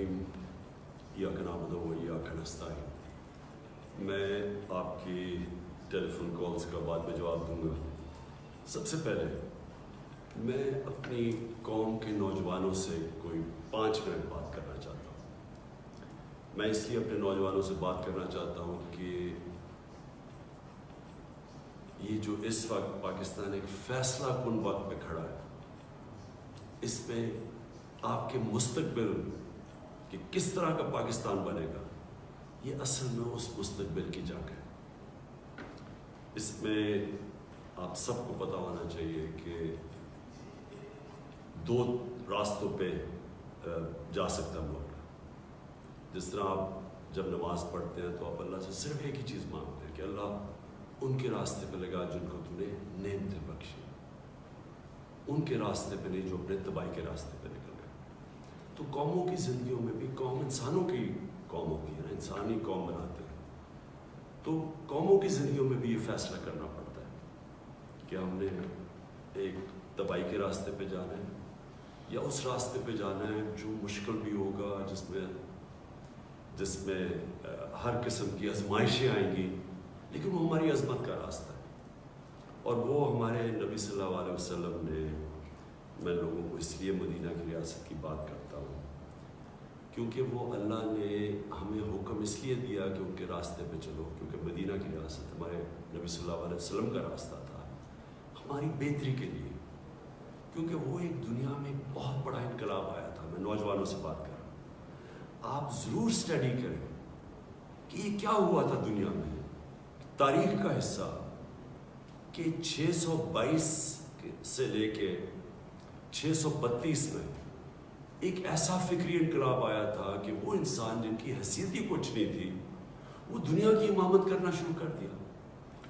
الرحیم ایاک نعبد و ایاک نستعین۔ میں آپ کی ٹیلی فون کالز کا بعد میں جواب دوں گا۔ سب سے پہلے میں اپنی قوم کے نوجوانوں سے کوئی 5 منٹ بات کرنا چاہتا ہوں۔ میں اس لیے اپنے نوجوانوں سے بات کرنا چاہتا ہوں کہ یہ جو اس وقت پاکستان ایک فیصلہ کن وقت پہ کھڑا ہے، اس میں آپ کے مستقبل کہ کس طرح کا پاکستان بنے گا، یہ اصل میں اس مستقبل کی جنگ ہے۔ اس میں آپ سب کو پتہ ہونا چاہیے کہ 2 راستوں پہ جا سکتا ملک۔ جس طرح آپ جب نماز پڑھتے ہیں تو آپ اللہ سے صرف ایک ہی چیز مانگتے ہیں کہ اللہ ان کے راستے پہ لگا جن کو تو نے نعمتیں بخشی، ان کے راستے پہ نہیں جو اپنے تباہی کے راستے پہ نکل گئے۔ تو قوموں کی زندگیوں میں بھی، قوم انسانوں کی قوم ہوتی ہے نا، انسانی قوم بناتے ہیں، تو قوموں کی زندگیوں میں بھی یہ فیصلہ کرنا پڑتا ہے کہ ہم نے ایک تباہی کے راستے پہ جانا ہے یا اس راستے پہ جانا ہے جو مشکل بھی ہوگا، جس میں ہر قسم کی آزمائشیں آئیں گی، لیکن وہ ہماری عظمت کا راستہ ہے۔ اور وہ ہمارے نبی صلی اللہ علیہ وسلم نے، میں لوگوں کو اس لیے مدینہ کی ریاست کی بات کرتا ہوں کیونکہ وہ اللہ نے ہمیں حکم اس لیے دیا کہ ان کے راستے پہ چلو، کیونکہ مدینہ کی ریاست ہمارے نبی صلی اللہ علیہ وسلم کا راستہ تھا ہماری بہتری کے لیے، کیونکہ وہ ایک دنیا میں ایک بہت بڑا انقلاب آیا تھا۔ میں نوجوانوں سے بات کر رہا ہوں، آپ ضرور اسٹڈی کریں کہ یہ کیا ہوا تھا دنیا میں، تاریخ کا حصہ کہ 622 سے لے کے 632 میں ایک ایسا فکری انقلاب آیا تھا کہ وہ انسان جن کی حیثیت ہی کچھ نہیں تھی، وہ دنیا کی امامت کرنا شروع کر دیا۔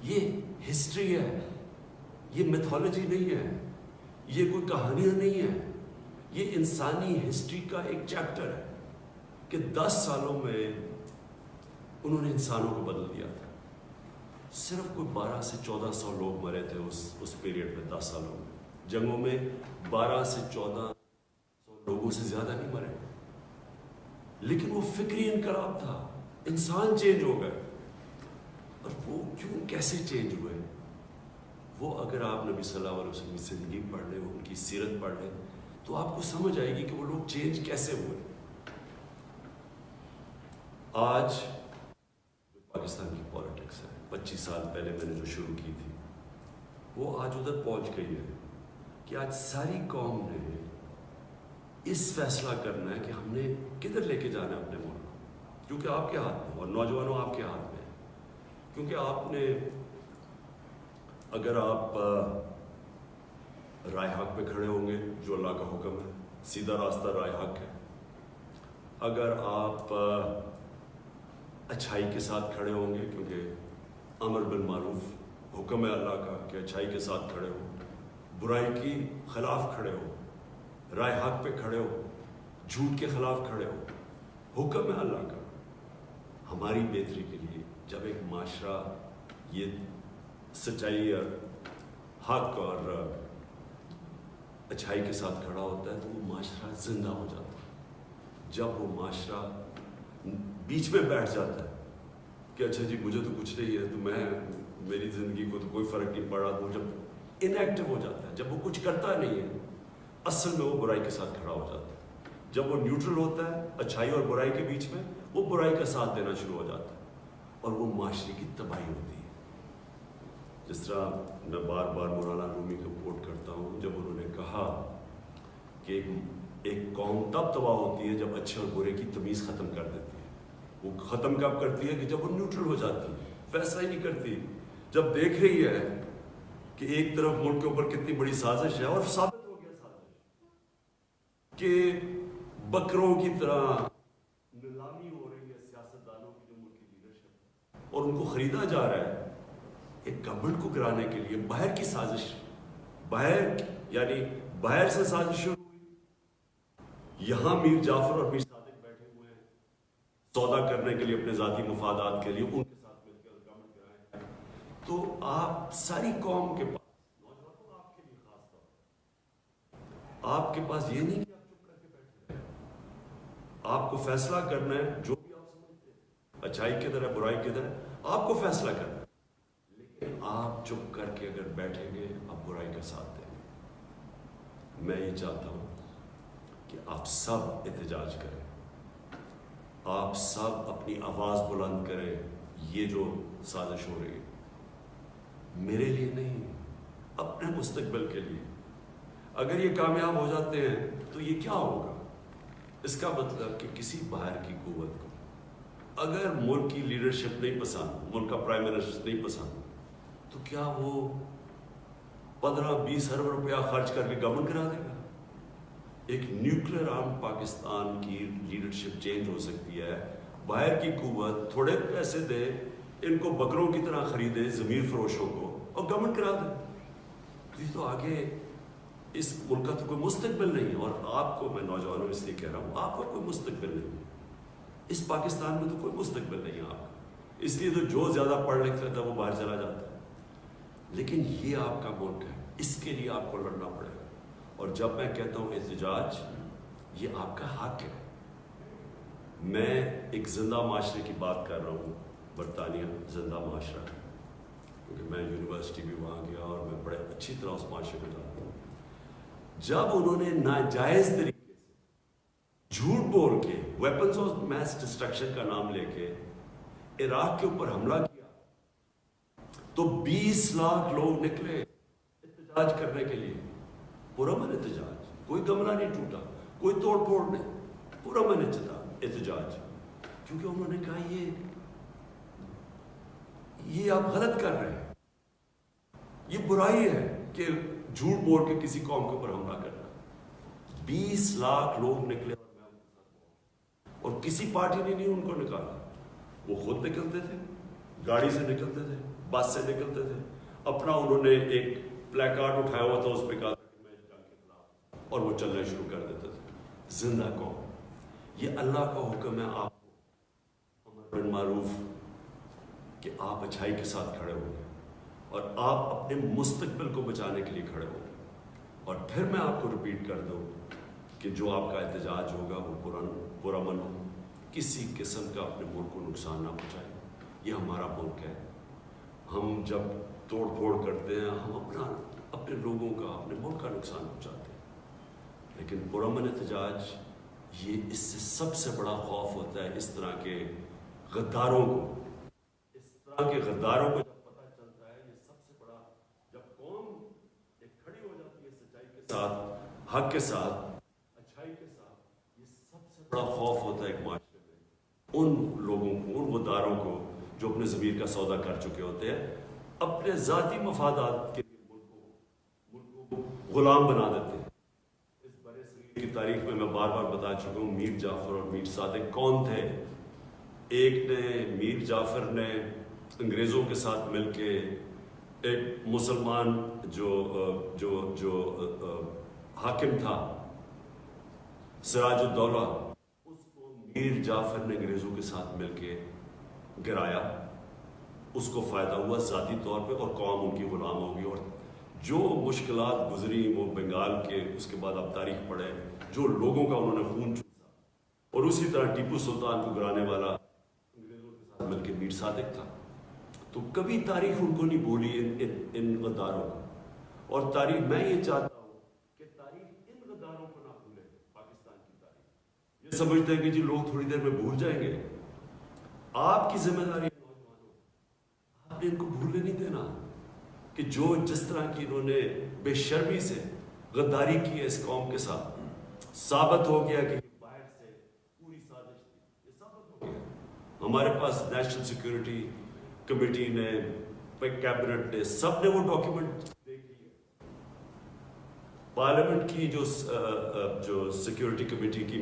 یہ ہسٹری ہے، یہ میتھولوجی نہیں ہے، یہ کوئی کہانیاں نہیں ہیں، یہ انسانی ہسٹری کا ایک چیپٹر ہے کہ 10 سالوں میں انہوں نے انسانوں کو بدل دیا تھا۔ صرف کوئی 12 سے 1400 لوگ مرے تھے اس پیریڈ میں، 10 سالوں میں۔ جنگوں میں 12 سے 1400 لوگوں سے زیادہ نہیں مرے، لیکن وہ فکری انقلاب تھا، انسان چینج ہو گئے۔ اور وہ کیوں، کیسے چینج ہوئے، وہ اگر آپ نبی صلی اللہ علیہ وسلم کی زندگی پڑھ لیں، ان کی سیرت پڑھ لیں، تو آپ کو سمجھ آئے گی کہ وہ لوگ چینج کیسے ہوئے۔ آج پاکستان کی پولیٹکس ہے، 25 سال پہلے میں نے جو شروع کی تھی، وہ آج ادھر پہنچ گئی ہے کہ آج ساری قوم نے اس فیصلہ کرنا ہے کہ ہم نے کدھر لے کے جانا ہے اپنے ملک کو، کیونکہ آپ کے ہاتھ میں، اور نوجوانوں آپ کے ہاتھ میں ہے۔ کیونکہ آپ نے، اگر آپ رائے حق پہ کھڑے ہوں گے جو اللہ کا حکم ہے، سیدھا راستہ رائے حق ہے۔ اگر آپ اچھائی کے ساتھ کھڑے ہوں گے، کیونکہ امر بالمعروف حکم ہے اللہ کا کہ اچھائی کے ساتھ کھڑے ہو، برائی کی خلاف کھڑے ہو، رائے حق پہ کھڑے ہو، جھوٹ کے خلاف کھڑے ہو، حکم ہے اللہ کا ہماری بہتری کے لیے۔ جب ایک معاشرہ یہ سچائی اور حق اور اچھائی کے ساتھ کھڑا ہوتا ہے تو وہ معاشرہ زندہ ہو جاتا ہے۔ جب وہ معاشرہ بیچ میں بیٹھ جاتا ہے کہ اچھا جی مجھے تو کچھ نہیں ہے، تو میری زندگی کو تو کوئی فرق نہیں پڑ رہا، تو جب انیکٹیو ہو جاتا ہے، جب وہ کچھ کرتا نہیں ہے، اصل میں وہ برائی کے ساتھ کھڑا ہو جاتا ہے۔ جب وہ نیوٹرل ہوتا ہے اچھائی اور برائی کے بیچ میں، وہ برائی کا ساتھ دینا شروع ہو جاتا ہے اور وہ معاشرے کی تباہی ہوتی ہے۔ جس طرح میں بار بار مولانا رومی کو کوٹ کرتا ہوں، جب انہوں نے کہا کہ ایک قوم تب تباہ ہوتی ہے جب اچھے اور برے کی تمیز ختم کر دیتی ہے۔ وہ ختم کب کرتی ہے کہ جب وہ نیوٹرل ہو جاتی ہے، فیصلہ ہی نہیں کرتی، جب دیکھ رہی ہے کہ ایک طرف ملک کے اوپر کتنی بڑی سازش ہے، اور ثابت ہو گیا سازش کہ بکروں کی طرح نیلامی ہو رہی ہے سیاستدانوں کی، جو ملک کی لیڈرشپ، اور ان کو خریدا جا رہا ہے ایک گورنمنٹ کو گرانے کے لیے۔ باہر کی سازش، یعنی باہر سے سازش شروع ہوئی، یہاں میر جعفر اور میر صادق بیٹھے ہوئے ہیں سودا کرنے کے لیے، اپنے ذاتی مفادات کے لیے، ان کے ساتھ مل کر گورنمنٹ گرائیں۔ تو آپ ساری قوم کے پاس، نوجوانوں آپ کے لیے خاص طور پر، آپ کے پاس یہ نہیں کہ آپ چپ کر کے بیٹھے رہیں، آپ کو فیصلہ کرنا ہے جو بھی آپ سمجھتے ہیں اچھائی کدھر ہے برائی کدھر ہے آپ کو فیصلہ کرنا ہے، لیکن آپ چپ کر کے اگر بیٹھیں گے آپ برائی کا ساتھ دیں گے۔ میں یہ چاہتا ہوں کہ آپ سب احتجاج کریں، آپ سب اپنی آواز بلند کریں، یہ جو سازش ہو رہی ہے میرے لیے نہیں، اپنے مستقبل کے لیے۔ اگر یہ کامیاب ہو جاتے ہیں تو یہ کیا ہوگا؟ اس کا مطلب کہ کسی باہر کی قوت کو اگر ملک کی لیڈرشپ نہیں پسند، ملک کا پرائم منسٹر نہیں پسند، تو کیا وہ 15-20 ارب روپیہ خرچ کر کے گورنمنٹ کرا دے گا؟ ایک نیوکلیر آرم پاکستان کی لیڈرشپ چینج ہو سکتی ہے، باہر کی قوت تھوڑے پیسے دے، ان کو بکروں کی طرح خریدے ضمیر فروشوں کو، اور گورنمنٹ کرا دے۔ یہ تو آگے اس ملک کا تو کوئی مستقبل نہیں ہے، اور آپ کو میں نوجوانوں اس لیے کہہ رہا ہوں آپ کا کوئی مستقبل نہیں ہے، اس پاکستان میں تو کوئی مستقبل نہیں ہے آپ کا، اس لیے تو جو زیادہ پڑھ لکھ لیتا ہے وہ باہر چلا جاتا ہے، لیکن یہ آپ کا ملک ہے، اس کے لیے آپ کو لڑنا پڑے گا۔ اور جب میں کہتا ہوں احتجاج، یہ آپ کا حق ہے۔ میں ایک زندہ معاشرے کی بات کر رہا ہوں، برطانیہ زندہ معاشرہ، کیونکہ میں یونیورسٹی بھی وہاں گیا اور میں بڑے اچھی طرح اس معاشرے کو جانتا ہوں۔ جب انہوں نے ناجائز طریقے سے جھوٹ بول کے ویپنز آف میس ڈسٹرکشن کا نام لے کے عراق کے اوپر حملہ کیا، تو 20 لاکھ لوگ نکلے احتجاج کرنے کے لیے، پرامن احتجاج، کوئی گملہ نہیں ٹوٹا، کوئی توڑ پھوڑ نہیں، پرامن احتجاج، کیونکہ انہوں نے کہا یہ آپ غلط کر رہے ہیں، یہ برائی ہے کہ جھوٹ بول کے کسی قوم کے اوپر حملہ کرنا۔ 20 لاکھ لوگ نکلے اور میں ان کے ساتھ ہوں، اور کسی پارٹی نے نہیں ان کو نکالا، وہ خود نکلتے تھے، گاڑی سے نکلتے تھے، بس سے نکلتے تھے، اپنا انہوں نے ایک پلیک کارڈ اٹھایا ہوا تھا، اس پہ کہا کہ میں جنگ کے خلاف، اور وہ چلنا شروع کر دیتے تھے۔ زندہ قوم، یہ اللہ کا حکم ہے آپ کو، امر بالمعروف، کہ آپ اچھائی کے ساتھ کھڑے ہوں گے اور آپ اپنے مستقبل کو بچانے کے لیے کھڑے ہوں گے۔ اور پھر میں آپ کو ریپیٹ کر دوں کہ جو آپ کا احتجاج ہوگا وہ پرامن ہو، کسی قسم کا اپنے ملک کو نقصان نہ پہنچائے، یہ ہمارا ملک ہے۔ ہم جب توڑ پھوڑ کرتے ہیں ہم اپنے لوگوں کا، اپنے ملک کا نقصان پہنچاتے ہیں، لیکن پرامن احتجاج، یہ اس سے سب سے بڑا خوف ہوتا ہے اس طرح کے غداروں کو، اس طرح کے غداروں کو جب پتہ چلتا ہے، یہ سب سے بڑا، جب قوم ایک کھڑی ہو جاتی ہے سچائی کے ساتھ، حق کے ساتھ، اچھائی کے ساتھ، یہ سب سے بڑا خوف ہوتا ہے ایک معاشرے میں ان لوگوں کو، ان غداروں کو جو اپنے ضمیر کا سودا کر چکے ہوتے ہیں، اپنے ذاتی مفادات کے لیے ملک کو غلام بنا دیتے ہیں۔ اس برے صغیر کی تاریخ میں بار بار بتا چکا ہوں، میر جعفر اور میر صادق کون تھے؟ ایک نے، میر جعفر نے انگریزوں کے ساتھ مل کے ایک مسلمان جو حاکم تھا سراج الدولہ، اس کو میر جعفر نے انگریزوں کے ساتھ مل کے گرایا، اس کو فائدہ ہوا ذاتی طور پہ، اور قوم ان کی غلام ہوگی، اور جو مشکلات گزری وہ بنگال کے، اس کے بعد آپ تاریخ پڑھیں، جو لوگوں کا انہوں نے خون چوسا، اور اسی طرح ٹیپو سلطان کو گرانے والا انگریزوں کے ساتھ مل کے میر صادق تھا۔ تو کبھی تاریخ ان کو نہیں بھولی، ان غداروں کو، اور تاریخ، میں یہ چاہتا ہوں کہ تاریخ ان غداروں کو نہ بھولے۔ پاکستان کی تاریخ یہ سمجھتے ہیں کہ جی لوگ تھوڑی دیر میں بھول جائیں گے، آپ کی ذمہ داری ہے نوجوانوں، آپ نے ان کو بھولنے نہیں دینا کہ جس طرح کی انہوں نے بے شرمی سے غداری کی ہے اس قوم کے ساتھ، ثابت ہو گیا کہ یہ باہر سے پوری سازش تھی، یہ ثابت ہو گیا۔ ہمارے پاس نیشنل سیکورٹی کمیٹی نے، کیبنٹ نے، سب نے وہ ڈاکیومنٹ دیکھ لیے، پارلیمنٹ کی جو سیکورٹی کمیٹی کی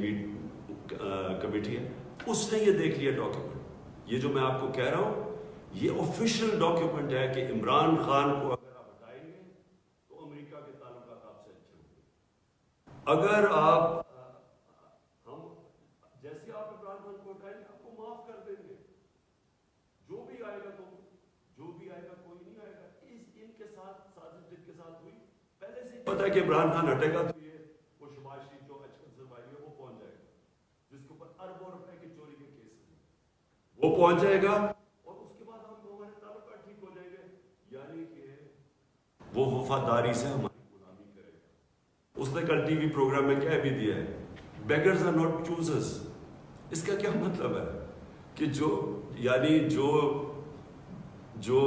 کمیٹی ہے، اس نے یہ دیکھ لیا ڈاکیومنٹ۔ یہ جو میں آپ کو کہہ رہا ہوں یہ آفیشیل ڈاکیومنٹ ہے کہ عمران خان کو اگر آپ ہٹائیں گے تو امریکہ کے تعلقات آپ سے اچھے ہوں گے، اگر آپ جیسے آپ عمران خان کو ہٹائیں گے آپ کو معاف کر دیں گے، جو بھی آئے گا کوئی نہیں آئے گا۔ ان کے ساتھ سازش جن کے ساتھ ہوئی، پہلے سے پتا ہے کہ عمران خان ہٹے گا تو یہ وہ شباز شریف جو ایچ کنزروائیو ہے وہ پہنچ جائے گا، جس کے اوپر وہ پہنچ جائے گا اور اس کے بعد ہم ہمارے تعلقات ٹھیک ہو جائیں گے. یعنی کہ وہ وفاداری سے ہماری غلامی کرے گا. اس نے کل ٹی وی پروگرام میں کہہ بھی دیا ہے بیگرز آر ناٹ چوزرز. اس کا کیا مطلب ہے کہ یعنی جو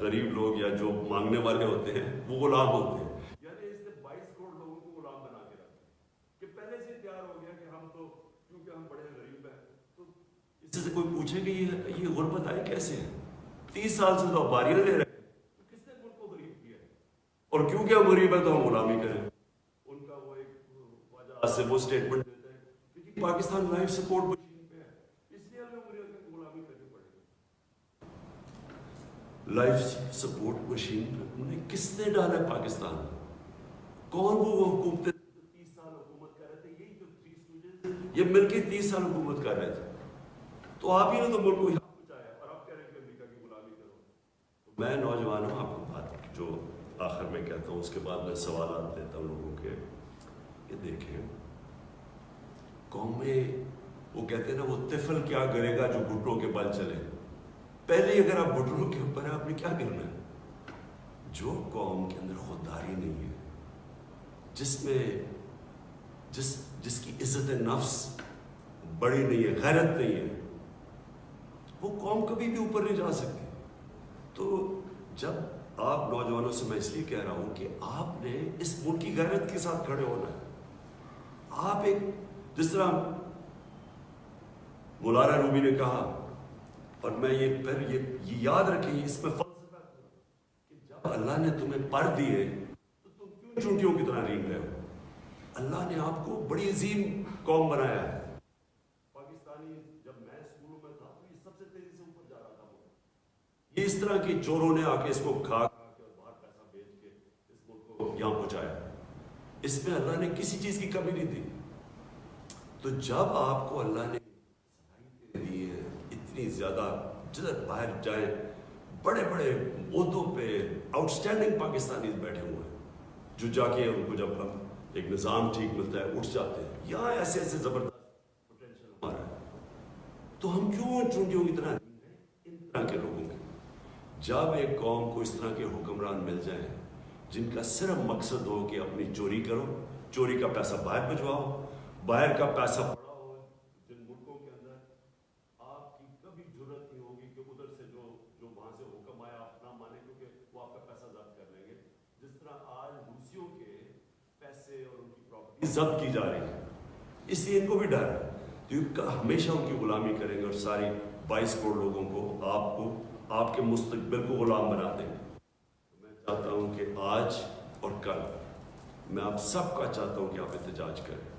غریب لوگ یا جو مانگنے والے ہوتے ہیں وہ غلام ہوتے ہیں. یعنی اس نے 22 کروڑ لوگوں کو غلام بنا کے رکھا کہ پہلے سے تیار ہو گیا کہ ہم تو کیونکہ ہم بڑے غریب ہیں تو اس سے کوئی پوچھے کہ یہ غربت آئی کیسے ہے. 30 سال سے تو باریاں لے رہے ہیں تو کس نے ملک کو غریب کیا ہے اور کیونکہ ہم غریب ہیں تو ہم غلامی کریں. ان کا وہ ایک وجہ سے وہ اسٹیٹمنٹ دیتے ہیں کیونکہ پاکستان لائف سپورٹ مشین پہ ہے اس لیے ہمیں غلامی کرنی پڑے گی. لائف سپورٹ مشین پہ انہیں کس نے ڈالا ہے پاکستان میں؟ کون وہ حکومتیں 30 سال حکومت کر رہے تھے؟ یہی جو 3 اسٹوڈنٹ یہ مل کے 30 سال حکومت کر رہے تھے. تو آپ ہی نے تو ملک کو یہاں پہنچایا اور آپ کہہ رہے ہیں کہ امریکہ کی غلامی کرو. تو میں نوجوان ہوں آپ کو بات جو آخر میں کہتا ہوں اس کے بعد میں سوالات دیتا ہوں لوگوں کے کہ دیکھیں قوم میں وہ کہتے ہیں نا وہ طفل کیا کرے گا جو گھٹنوں کے بل چلے. پہلے اگر آپ گھٹنوں کے اوپر ہیں آپ نے کیا کرنا ہے؟ جو قوم کے اندر خودداری نہیں ہے جس کی عزت نفس بڑی نہیں ہے غیرت نہیں ہے وہ قوم کبھی بھی اوپر نہیں جا سکتی. تو جب آپ نوجوانوں سے میں اس لیے کہہ رہا ہوں کہ آپ نے اس ملک کی غیرت کے ساتھ کھڑے ہونا ہے. آپ ایک جس طرح مولانا رومی نے کہا اور میں یہ یاد رکھیں اس میں فلسفہ کہ جب اللہ نے تمہیں پر دیے تو تم کیوں چونٹیوں کی طرح رینگ رہے ہو؟ اللہ نے آپ کو بڑی عظیم قوم بنایا ہے. پاکستانی جب میں اسکولوں میں تھا تو یہ سب سے تیزی سے اوپر جا رہا تھا. یہ اس طرح کے چوروں نے آ کے اس کو کھا کے اور باہر پیسہ بیچ کے اس ملک کو یہاں پہنچایا. اس میں اللہ نے کسی چیز کی کمی نہیں دی. تو جب آپ کو اللہ نے صلاحیتیں دی ہے اتنی زیادہ جدھر باہر جائیں بڑے بڑے عہدوں پہ آؤٹ اسٹینڈنگ پاکستانیز بیٹھے ہوئے ہیں جو جا کے ان کو جب ہم ایک نظام ٹھیک ملتا ہے اٹھ جاتے ہیں. یہاں ایسے زبردست پوٹینشیل ہمارا ہے تو ہم کیوں چونٹیوں کی طرح ان طرح کے لوگوں کے. جب ایک قوم کو اس طرح کے حکمران مل جائیں جن کا صرف مقصد ہو کہ اپنی چوری کرو, چوری کا پیسہ باہر بھجواؤ, باہر کا پیسہ پڑا ہو جن ملکوں کے اندر آپ کی کبھی ضرورت نہیں ہوگی کہ ادھر سے جو وہاں سے حکم آیا آپ نہ مانے کیونکہ وہ آپ کا پیسہ ضبط کر لیں گے. جس طرح آج روسیوں کے پیسے اور ان کی پراپرٹی ضبط کی جا رہی ہے اس لیے ان کو بھی ڈر ہے تو ہمیشہ ان کی غلامی کریں گے اور ساری 22 کروڑ لوگوں کو آپ کے مستقبل کو غلام بنا دیں گے. میں چاہتا ہوں کہ آج اور کل میں آپ سب کا چاہتا ہوں کہ آپ احتجاج کریں.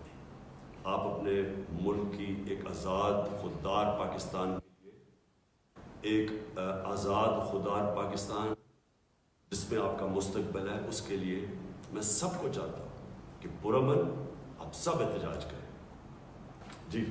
آپ اپنے ملک کی ایک آزاد خوددار پاکستان کے لیے ایک آزاد خوددار پاکستان جس میں آپ کا مستقبل ہے اس کے لیے میں سب کو چاہتا ہوں کہ پرامن آپ سب احتجاج کریں. جی